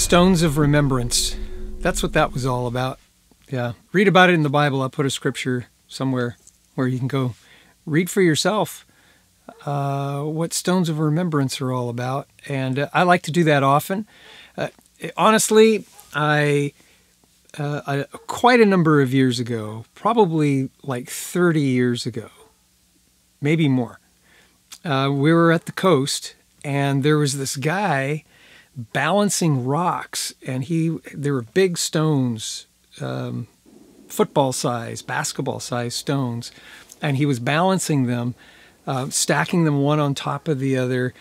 Stones of remembrance. That's what that was all about. Yeah. Read about it in the Bible. I'll put a scripture somewhere where you can go read for yourself what stones of remembrance are all about. And I like to do that often. Honestly, I quite a number of years ago, probably like 30 years ago, maybe more, we were at the coast and there was this guy balancing rocks, and there were big stones, football size, basketball size stones, and he was balancing them, stacking them one on top of the other,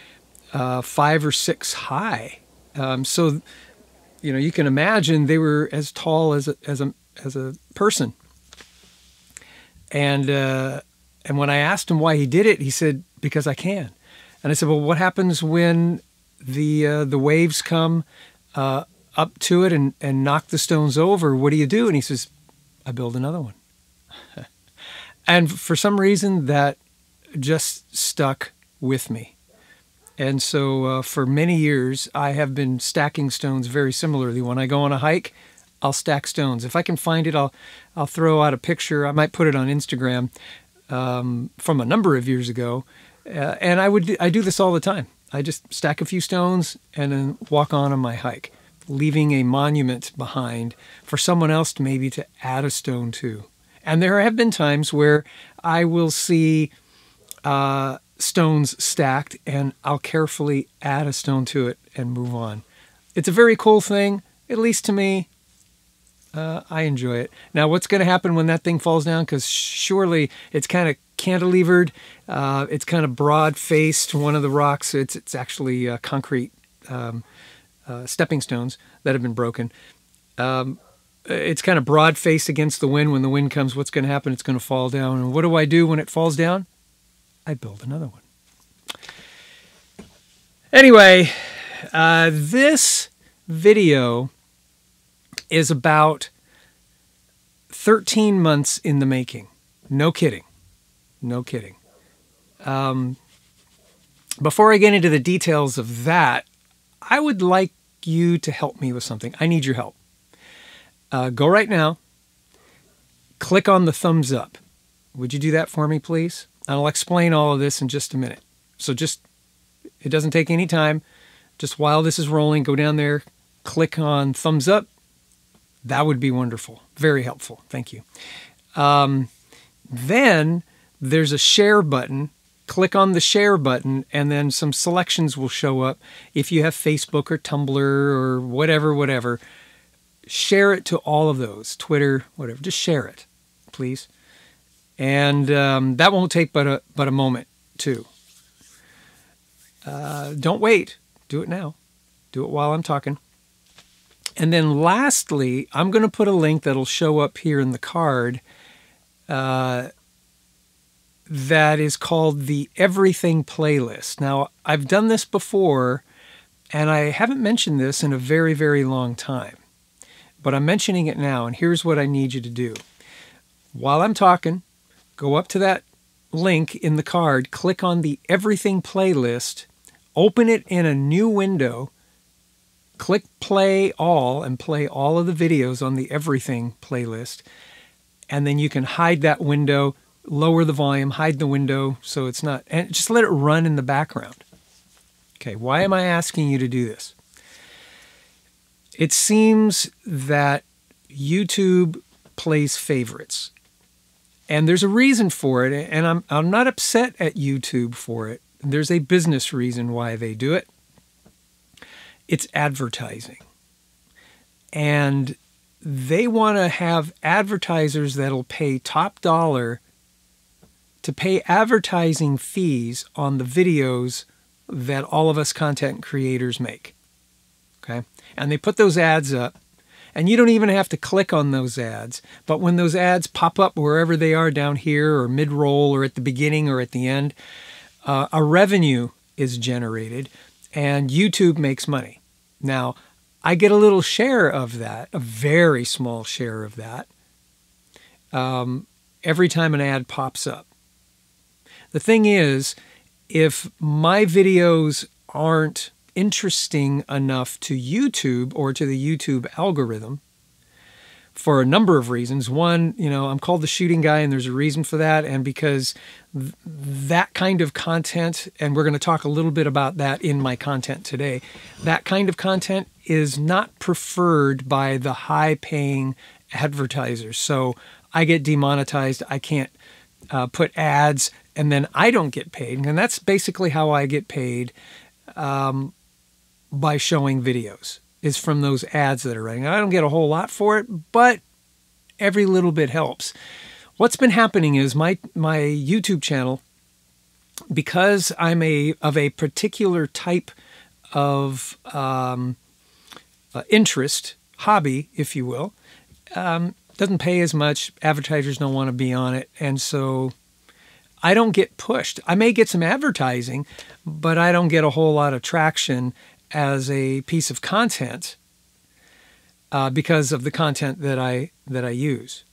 5 or 6 high. So, you know, you can imagine they were as tall as a person. And when I asked him why he did it, he said, "Because I can." And I said, "Well, what happens when the waves come up to it and knock the stones over? What do you do?" And he says, "I build another one." And for some reason, that just stuck with me. And so for many years, I have been stacking stones very similarly. When I go on a hike, I'll stack stones. If I can find it, I'll throw out a picture. I might put it on Instagram from a number of years ago. And I do this all the time. I just stack a few stones and then walk on my hike, leaving a monument behind for someone else to add a stone to. And there have been times where I will see stones stacked and I'll carefully add a stone to it and move on. It's a very cool thing, at least to me. I enjoy it. Now, what's going to happen when that thing falls down? Because surely it's kind of cantilevered. It's kind of broad-faced. One of the rocks, it's actually concrete stepping stones that have been broken. It's kind of broad-faced against the wind. When the wind comes, what's going to happen? It's going to fall down. And what do I do when it falls down? I build another one. Anyway, this video is about 13 months in the making. No kidding. No kidding. Before I get into the details of that, I would like you to help me with something. I need your help. Go right now. Click on the thumbs up. Would you do that for me, please? I'll explain all of this in just a minute. So it doesn't take any time. Just while this is rolling, go down there, click on thumbs up. That would be wonderful. Very helpful. Thank you. Then there's a share button. Click on the share button, and then some selections will show up. If you have Facebook or Tumblr or whatever, share it to all of those. Twitter, whatever. Just share it, please. And that won't take but a moment, too. Don't wait. Do it now. Do it while I'm talking. And then lastly, I'm going to put a link that'll show up here in the card that is called the Everything Playlist. Now, I've done this before, and I haven't mentioned this in a very, very long time. But I'm mentioning it now, and here's what I need you to do. While I'm talking, go up to that link in the card, click on the Everything Playlist, open it in a new window, click play all, and play all of the videos on the Everything playlist. And then you can hide that window, lower the volume, hide the window so it's not, and just let it run in the background. Okay, why am I asking you to do this? It seems that YouTube plays favorites. And there's a reason for it, and I'm not upset at YouTube for it. There's a business reason why they do it. It's advertising. And they want to have advertisers that'll pay top dollar to pay advertising fees on the videos that all of us content creators make. Okay? And they put those ads up, and you don't even have to click on those ads. But when those ads pop up wherever they are, down here or mid-roll or at the beginning or at the end, a revenue is generated, and YouTube makes money. Now, I get a little share of that, a very small share of that, every time an ad pops up. The thing is, if my videos aren't interesting enough to YouTube or to the YouTube algorithm for a number of reasons. One, I'm called the shooting guy, and there's a reason for that. And because that kind of content, and we're going to talk a little bit about that in my content today, that kind of content is not preferred by the high-paying advertisers. So I get demonetized. I can't put ads, and then I don't get paid. And that's basically how I get paid by showing videos, is from those ads that are running. I don't get a whole lot for it, but every little bit helps. What's been happening is my YouTube channel, because I'm of a particular type of interest, hobby, if you will, doesn't pay as much. Advertisers don't want to be on it, and so I don't get pushed. I may get some advertising, but I don't get a whole lot of traction as a piece of content because of the content that I use.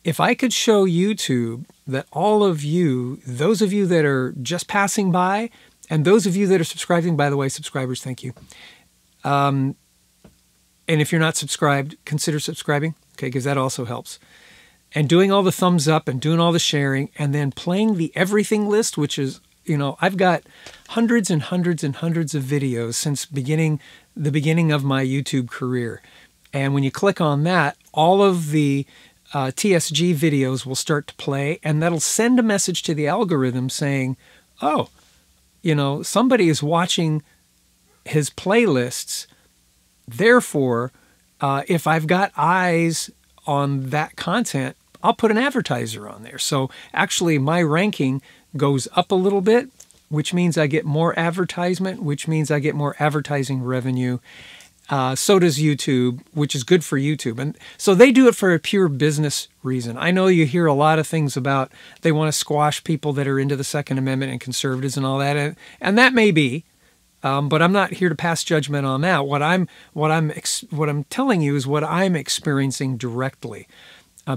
If I could show YouTube that all of you, those of you that are just passing by, and those of you that are subscribing, by the way, subscribers, thank you. And if you're not subscribed, consider subscribing, okay, because that also helps. And doing all the thumbs up and doing all the sharing, and then playing the everything list, which is, I've got hundreds and hundreds and hundreds of videos since the beginning of my YouTube career. And when you click on that, all of the TSG videos will start to play, and that'll send a message to the algorithm saying, oh, somebody is watching his playlists. Therefore, if I've got eyes on that content, I'll put an advertiser on there. So actually my ranking goes up a little bit, which means I get more advertisement, which means I get more advertising revenue. So does YouTube, which is good for YouTube. And so they do it for a pure business reason. I know you hear a lot of things about they want to squash people that are into the Second Amendment and conservatives and all that. And that may be, but I'm not here to pass judgment on that. What I'm telling you is what I'm experiencing directly.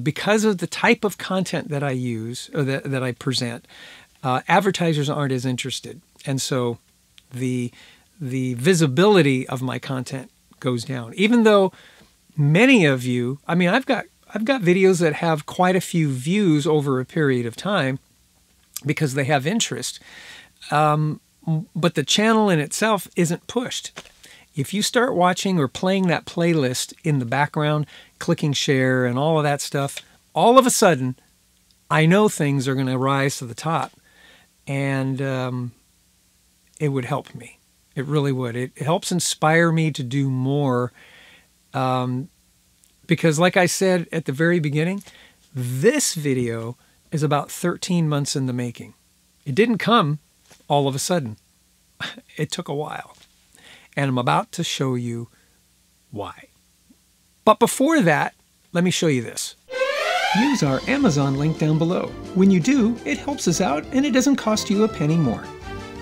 Because of the type of content that I use or that I present, advertisers aren't as interested. And so the visibility of my content goes down. Even though many of you, I've got videos that have quite a few views over a period of time because they have interest. But the channel in itself isn't pushed. If you start watching or playing that playlist in the background, clicking share and all of that stuff, all of a sudden, I know things are going to rise to the top, and it would help me. It really would. It helps inspire me to do more because, like I said at the very beginning, this video is about 13 months in the making. It didn't come all of a sudden. It took a while. And I'm about to show you why. But before that, let me show you this. Use our Amazon link down below. When you do, it helps us out and it doesn't cost you a penny more.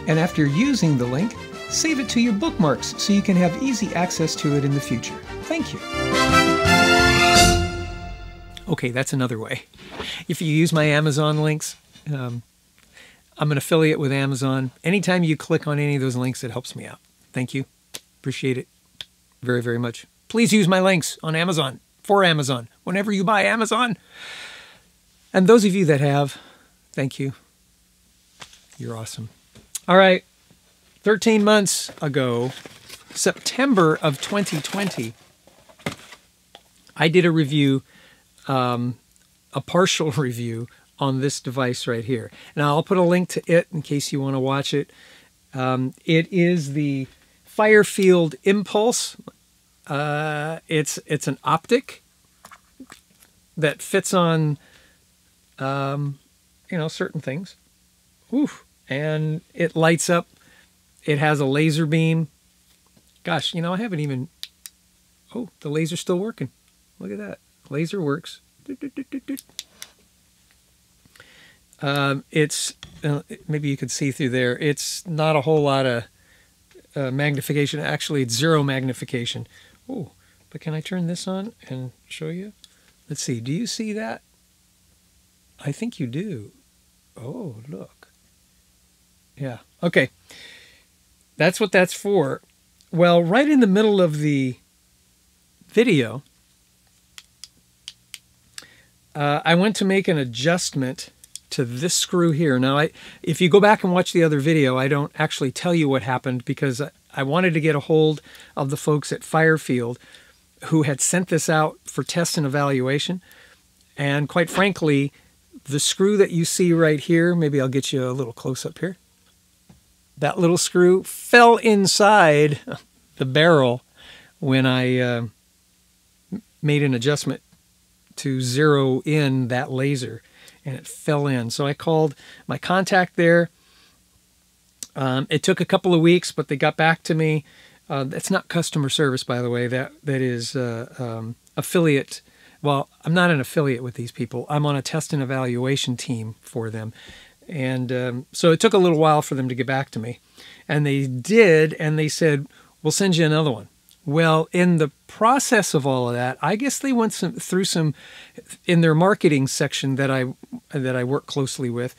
And after using the link, save it to your bookmarks so you can have easy access to it in the future. Thank you. Okay, that's another way. If you use my Amazon links, I'm an affiliate with Amazon. Anytime you click on any of those links, it helps me out. Thank you. Appreciate it very, very much. Please use my links on Amazon, for Amazon, whenever you buy Amazon. And those of you that have, thank you. You're awesome. All right. 13 months ago, September of 2020, I did a review, a partial review on this device right here. Now, I'll put a link to it in case you want to watch it. It is the Firefield Impulse. It's an optic that fits on, certain things. Oof. And it lights up. It has a laser beam. Gosh, I haven't even... Oh, the laser's still working. Look at that. Laser works. It's... maybe you can see through there. It's not a whole lot of magnification. Actually, it's zero magnification. Oh, but can I turn this on and show you? Let's see. Do you see that? I think you do. Oh, look. Yeah. Okay. that's what that's for. Well, right in the middle of the video, I went to make an adjustment to this screw here. Now, if you go back and watch the other video, I don't actually tell you what happened because I wanted to get a hold of the folks at Firefield who had sent this out for test and evaluation. And quite frankly, the screw that you see right here, maybe I'll get you a little close up here. That little screw fell inside the barrel when I made an adjustment to zero in that laser, and it fell in. So I called my contact there. It took a couple of weeks, but they got back to me. That's not customer service, by the way. That is affiliate. Well, I'm not an affiliate with these people. I'm on a test and evaluation team for them. And so it took a little while for them to get back to me. And they did, and they said, we'll send you another one. Well, in the process of all of that, I guess they went through some, in their marketing section that I work closely with,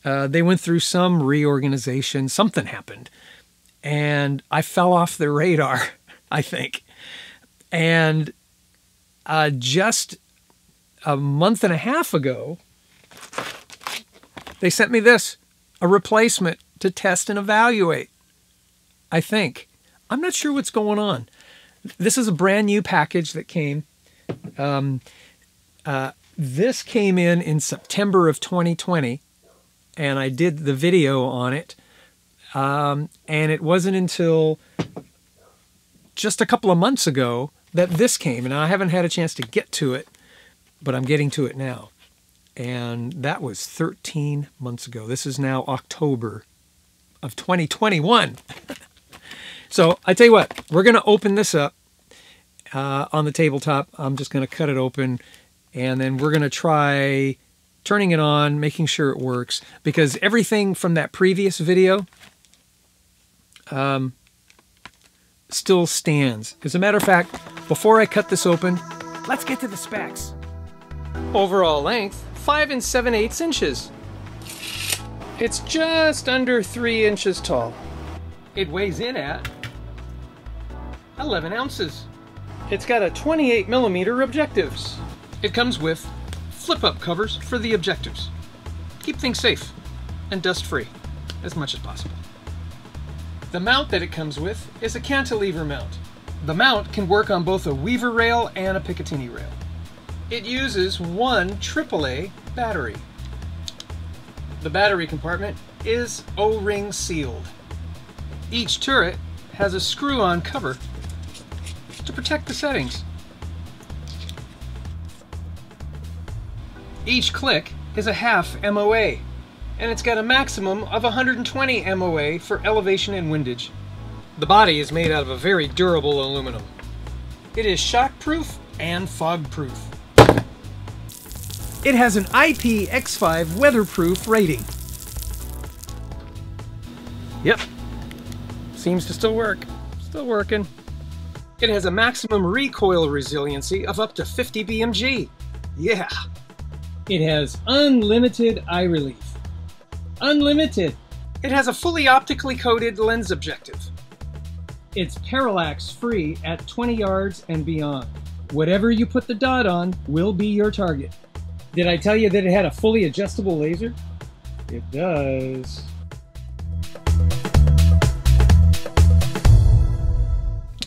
they went through some reorganization. Something happened. And I fell off their radar, I think. And just a month and a half ago, they sent me this, a replacement to test and evaluate, I think. I'm not sure what's going on. This is a brand new package that came. This came in September of 2020, and I did the video on it. And it wasn't until just a couple of months ago that this came, and I haven't had a chance to get to it, but I'm getting to it now. And that was 13 months ago. This is now October of 2021. So I tell you what, we're going to open this up on the tabletop. I'm just going to cut it open, and then we're going to try turning it on, making sure it works, because everything from that previous video still stands. As a matter of fact, before I cut this open, let's get to the specs. Overall length, 5 7/8 inches. It's just under 3 inches tall. It weighs in at 11 ounces. It's got a 28mm objectives. It comes with flip-up covers for the objectives. Keep things safe and dust-free as much as possible. The mount that it comes with is a cantilever mount. The mount can work on both a Weaver rail and a Picatinny rail. It uses one AAA battery. The battery compartment is O-ring sealed. Each turret has a screw-on cover to protect the settings. Each click is a half MOA, and it's got a maximum of 120 MOA for elevation and windage. The body is made out of a very durable aluminum. It is shockproof and fog-proof. It has an IPX5 weatherproof rating. Yep, seems to still work. Still working. It has a maximum recoil resiliency of up to 50 BMG. Yeah. It has unlimited eye relief. Unlimited. It has a fully optically coated lens objective. It's parallax free at 20 yards and beyond. Whatever you put the dot on will be your target. Did I tell you that it had a fully adjustable laser? It does.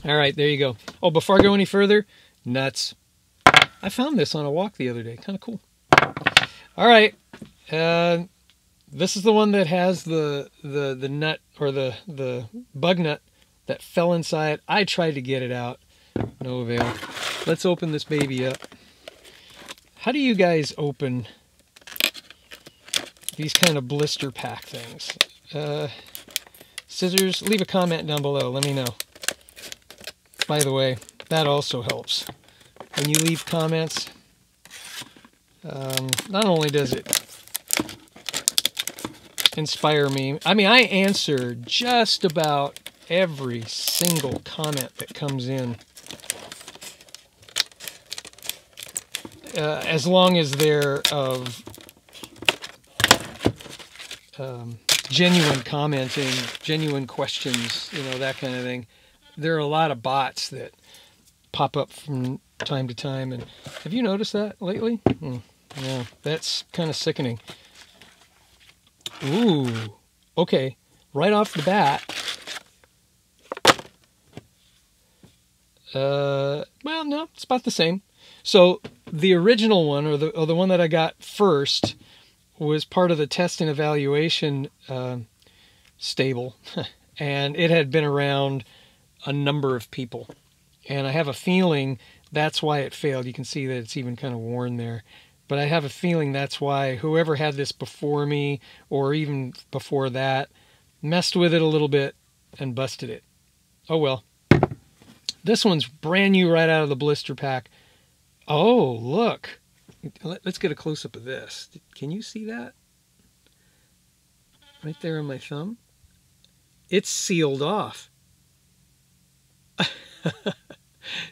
All right, there you go. Oh, before I go any further, nuts. I found this on a walk the other day. Kind of cool. All right. This is the one that has the nut, or the bug nut that fell inside. I tried to get it out. No avail. Let's open this baby up. How do you guys open these kind of blister pack things? Scissors? Leave a comment down below. Let me know. By the way, that also helps. When you leave comments, not only does it inspire me, I mean, I answer just about every single comment that comes in. As long as they're of genuine commenting, genuine questions, you know, that kind of thing. There are a lot of bots that pop up from time to time. And have you noticed that lately? Yeah, that's kind of sickening. Ooh, okay. Right off the bat. Well, no, it's about the same. So the original one, or the one that I got first, was part of the test and evaluation stable, and it had been around a number of people. And I have a feeling that's why it failed. You can see that it's even kind of worn there. But I have a feeling that's why whoever had this before me, or even before that, messed with it a little bit and busted it. Oh well. This one's brand new right out of the blister pack. Oh, look. Let's get a close-up of this. Can you see that? Right there on my thumb? It's sealed off.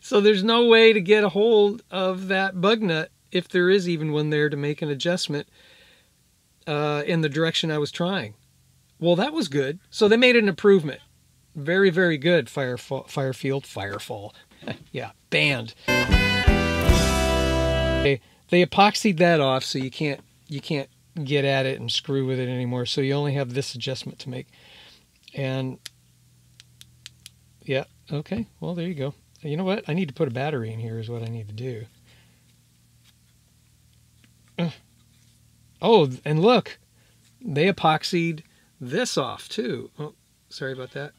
So there's no way to get a hold of that bug nut, if there is even one there, to make an adjustment in the direction I was trying. Well, that was good. So they made an improvement. Very, very good, Firefall. Yeah, banned. They epoxied that off, so you can't get at it and screw with it anymore. So you only have this adjustment to make. And yeah, okay. Well, there you go. You know what? I need to put a battery in here is what I need to do. Oh, and look, they epoxied this off too. Oh, sorry about that.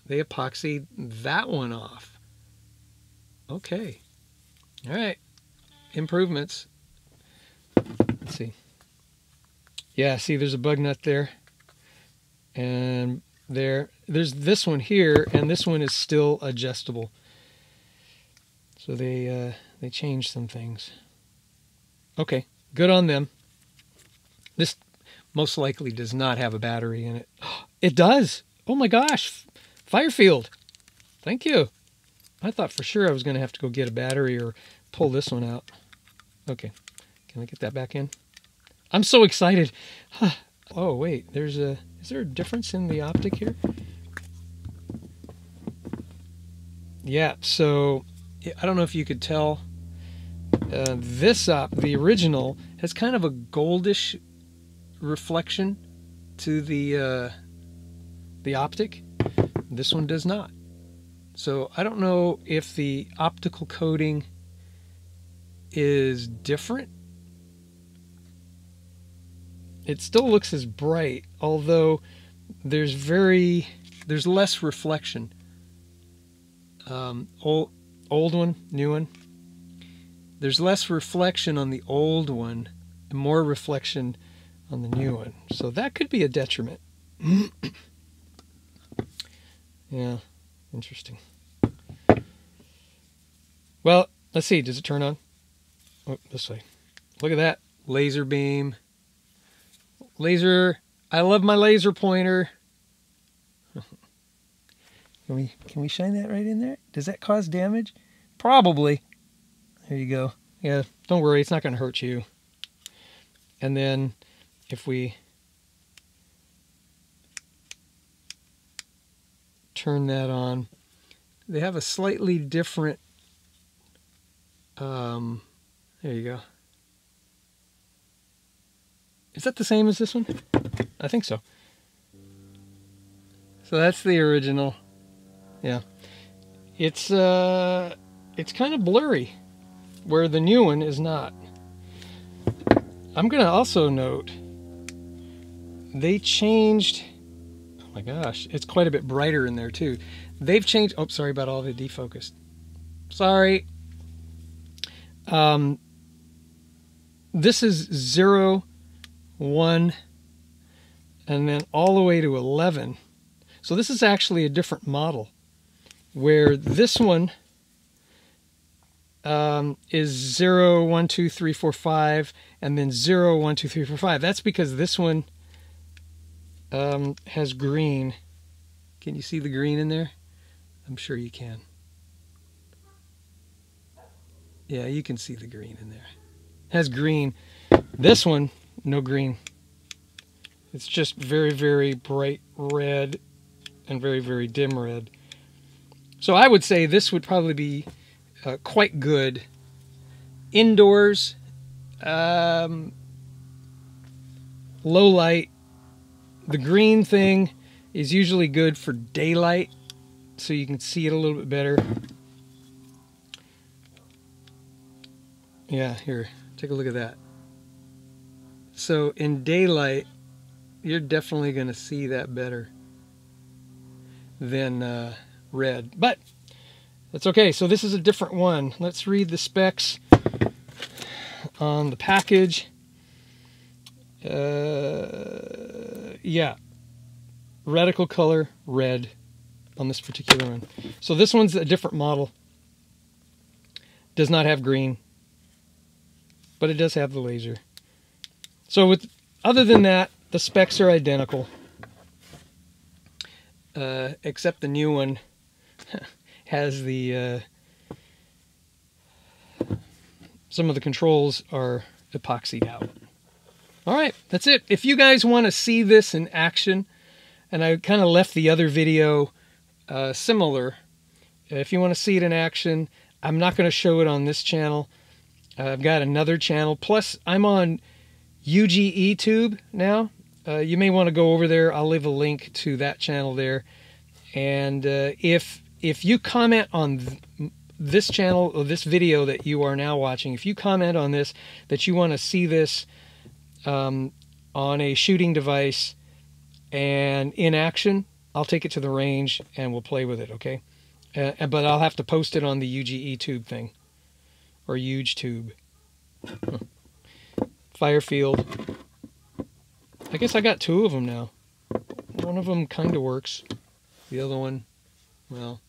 They epoxied that one off. Okay. All right. Improvements. Let's see. Yeah, see, there's a bug nut there. And there's this one here, and this one is still adjustable. So they changed some things. Okay, good on them. This most likely does not have a battery in it. It does. Oh my gosh. Firefield. Thank you. I thought for sure I was going to have to go get a battery or pull this one out. Okay. Can I get that back in? I'm so excited. Oh, wait. Is there a difference in the optic here? Yeah, so I don't know if you could tell. The original, has kind of a goldish reflection to the optic. This one does not. So I don't know if the optical coating is different. It still looks as bright, although there's less reflection. Old one, new one. There's less reflection on the old one and more reflection on the new one. So that could be a detriment. Yeah, interesting. Well, let's see. Does it turn on? Oh, this way. Look at that. Laser beam. Laser. I love my laser pointer. Can we shine that right in there? Does that cause damage? Probably. There you go. Yeah, don't worry. It's not going to hurt you. And then if we turn that on, they have a slightly different, there you go. Is that the same as this one? I think so. So that's the original. Yeah. It's kind of blurry, where the new one is not. I'm going to also note they changed. Oh my gosh, it's quite a bit brighter in there too. They've changed. Oh, sorry about all the defocused. Sorry. This is 0, 1, and then all the way to 11. So this is actually a different model, where this one is 0, 1, 2, 3, 4, 5, and then 0, 1, 2, 3, 4, 5. That's because this one has green. Can you see the green in there? I'm sure you can. Yeah, you can see the green in there. It has green. This one, no green. It's just very, very bright red and very, very dim red. So I would say this would probably be quite good indoors, low light. The green thing is usually good for daylight, so you can see it a little bit better. Yeah, here, take a look at that. So in daylight, you're definitely going to see that better than red. But that's okay. So this is a different one. Let's read the specs on the package. Yeah, radical color red on this particular one. So this one's a different model. Does not have green, but it does have the laser. So other than that, the specs are identical, except the new one has the some of the controls are epoxied out. All right, that's it. If you guys want to see this in action, and I kind of left the other video similar, if you want to see it in action, I'm not going to show it on this channel. I've got another channel. Plus, I'm on YouTube now. You may want to go over there. I'll leave a link to that channel there. And if you comment on this channel or this video that you are now watching, if you comment on this that you want to see this on a shooting device and in action, I'll take it to the range and we'll play with it, okay? But I'll have to post it on the YouTube thing, or YouTube. Firefield. I guess I got two of them now. One of them kind of works. The other one, well,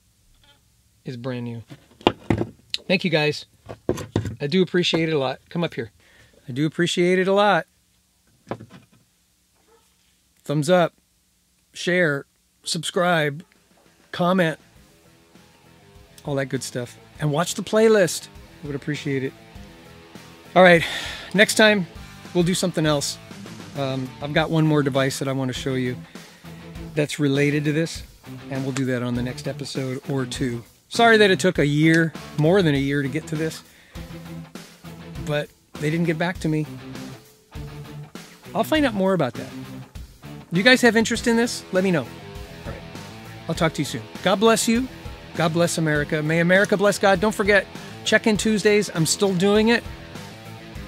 is brand new. Thank you guys. I do appreciate it a lot. Come up here. I do appreciate it a lot. Thumbs up, share, subscribe, comment, all that good stuff. And watch the playlist. I would appreciate it. All right, next time we'll do something else. I've got one more device that I want to show you that's related to this, and we'll do that on the next episode or two. Sorry that it took a year, more than a year, to get to this, but they didn't get back to me. I'll find out more about that. You guys have interest in this? Let me know. All right. I'll talk to you soon. God bless you. God bless America. May America bless God. Don't forget, check-in Tuesdays. I'm still doing it.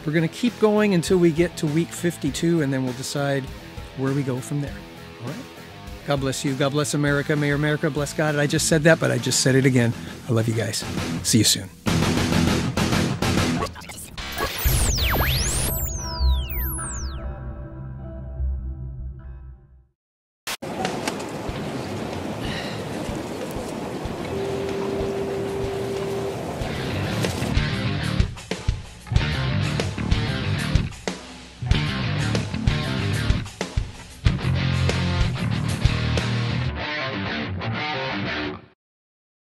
We're going to keep going until we get to week 52, and then we'll decide where we go from there. All right? God bless you. God bless America. May America bless God. I just said that, but I just said it again. I love you guys. See you soon.